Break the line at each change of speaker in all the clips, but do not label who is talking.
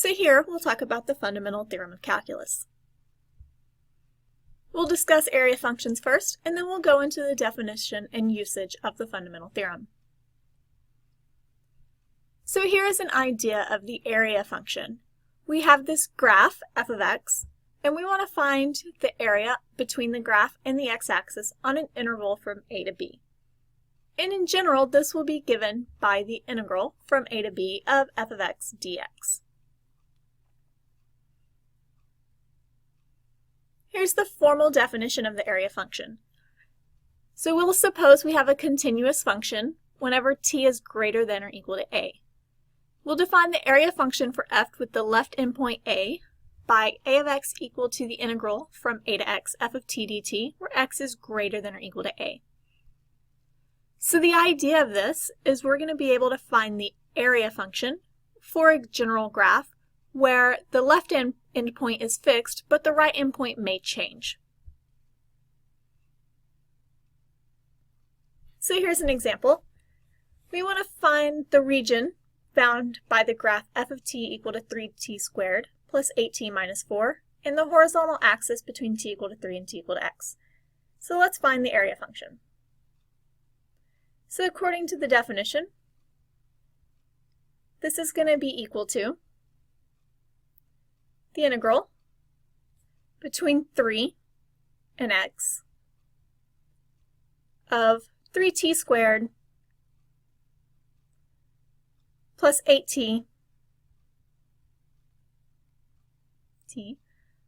So here we'll talk about the fundamental theorem of calculus. We'll discuss area functions first, and then we'll go into the definition and usage of the fundamental theorem. So here is an idea of the area function. We have this graph, f of x, and we want to find the area between the graph and the x-axis on an interval from a to b. And in general, this will be given by the integral from a to b of f of x dx. Here's the formal definition of the area function. So we'll suppose we have a continuous function whenever t is greater than or equal to a. We'll define the area function for f with the left endpoint a by a of x equal to the integral from a to x f of t dt, where x is greater than or equal to a. So the idea of this is we're going to be able to find the area function for a general graph where the left endpoint is fixed, but the right endpoint may change. So here's an example. We want to find the region bound by the graph f of t equal to 3t squared plus 8t minus 4 in the horizontal axis between t equal to 3 and t equal to x. So let's find the area function. So according to the definition, this is going to be equal to the integral between 3 and x of 3t squared plus 8t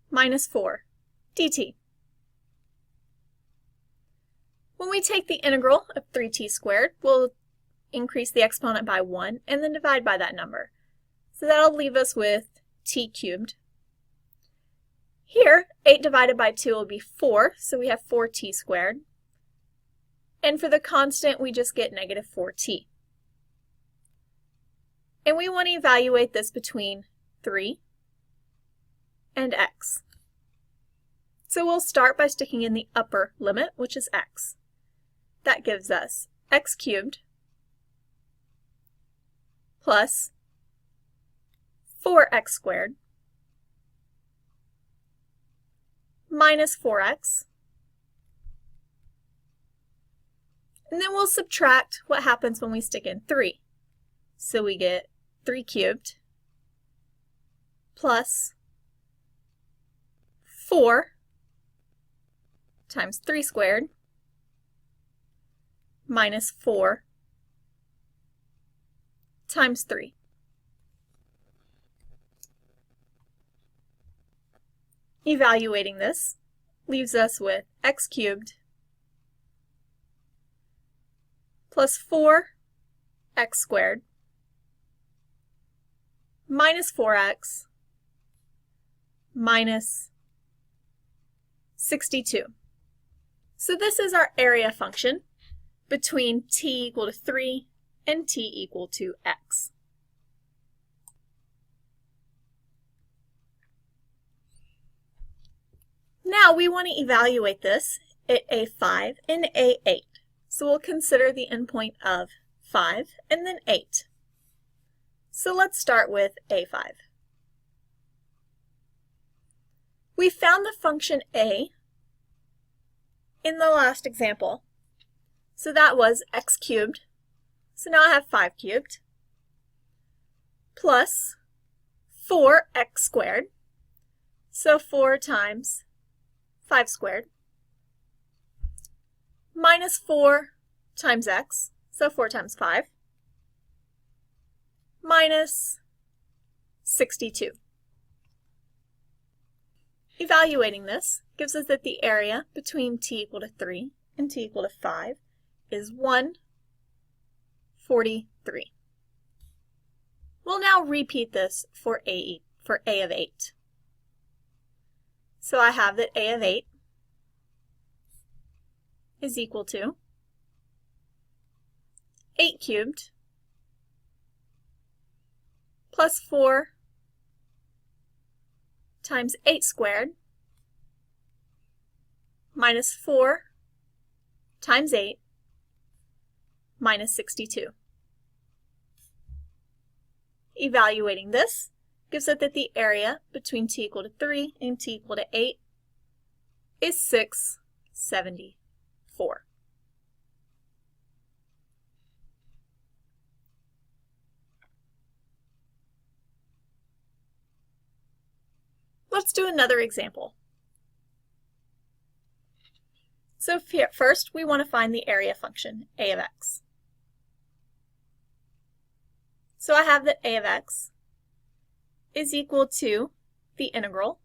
minus 4 dt. When we take the integral of 3t squared, we'll increase the exponent by 1 and then divide by that number. So that'll leave us with t cubed. Here, 8 divided by 2 will be 4, so we have 4t squared. And for the constant, we just get negative 4t. And we want to evaluate this between 3 and x. So we'll start by sticking in the upper limit, which is x. That gives us x cubed plus 4x squared minus 4x. And then we'll subtract what happens when we stick in 3. So we get 3 cubed plus 4 times 3 squared minus 4 times 3. Evaluating this leaves us with x cubed plus 4x squared minus 4x minus 62. So this is our area function between t equal to 3 and t equal to x. Now we want to evaluate this at a5 and a8. So we'll consider the endpoint of 5 and then 8. So let's start with a5. We found the function a in the last example. So that was x cubed. So now I have 5 cubed plus 4x squared. So 4 times 5 squared minus 4 times x, so 4 times 5, minus 62. Evaluating this gives us that the area between t equal to 3 and t equal to 5 is 143. We'll now repeat this for a of 8. So I have that a of 8 is equal to 8 cubed plus 4 times 8 squared minus 4 times 8 minus 62. Evaluating this gives us that the area between t equal to 3 and t equal to 8 is 674. Let's do another example. So first we want to find the area function, a of x. So I have that a of x is equal to the integral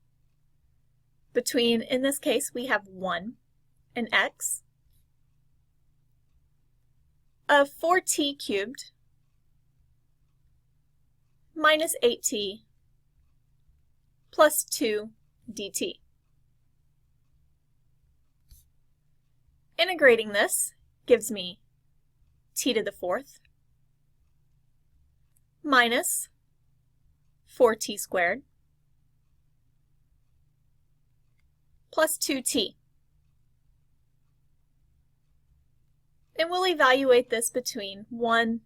between, in this case, we have 1 and x of 4t cubed minus 8t plus 2 dt. Integrating this gives me t to the 4th minus 4t squared plus 2t. And we'll evaluate this between 1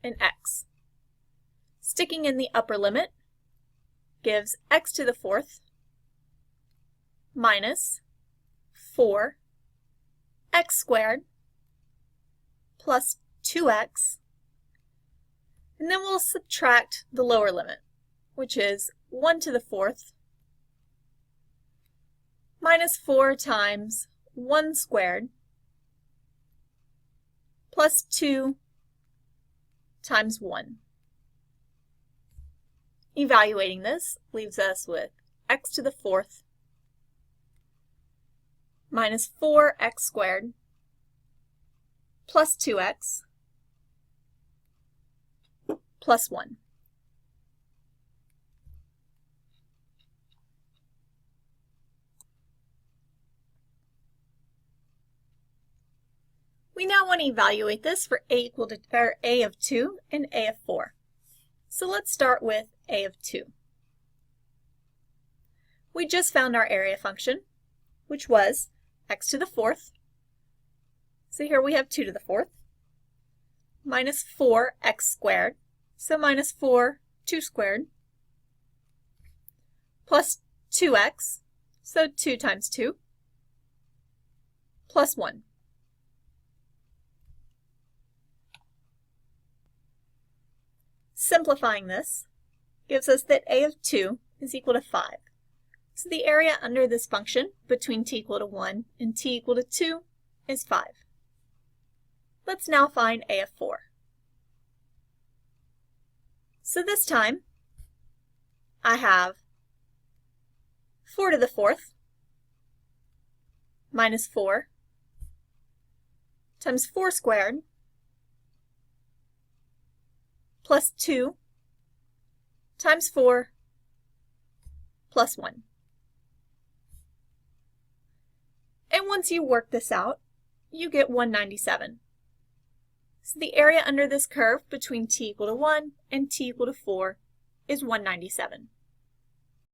and x. Sticking in the upper limit gives x to the 4th minus 4x squared plus 2x, and then we'll subtract the lower limit, which is 1 to the 4th minus 4 times 1 squared plus 2 times 1. Evaluating this leaves us with x to the 4th minus 4x squared plus 2x plus 1. We now want to evaluate this for a of 2 and a of 4. So let's start with a of 2. We just found our area function, which was x to the 4th. So here we have 2 to the 4th minus 4x squared, so minus 4, 2 squared, plus 2x, so 2 times 2, plus 1. Simplifying this gives us that a of 2 is equal to 5. So the area under this function between t equal to 1 and t equal to 2 is 5. Let's now find a of 4. So this time I have 4 to the 4th minus 4 times 4 squared plus 2 times 4 plus 1. And once you work this out, you get 197. So the area under this curve between t equal to 1 and t equal to 4 is 197.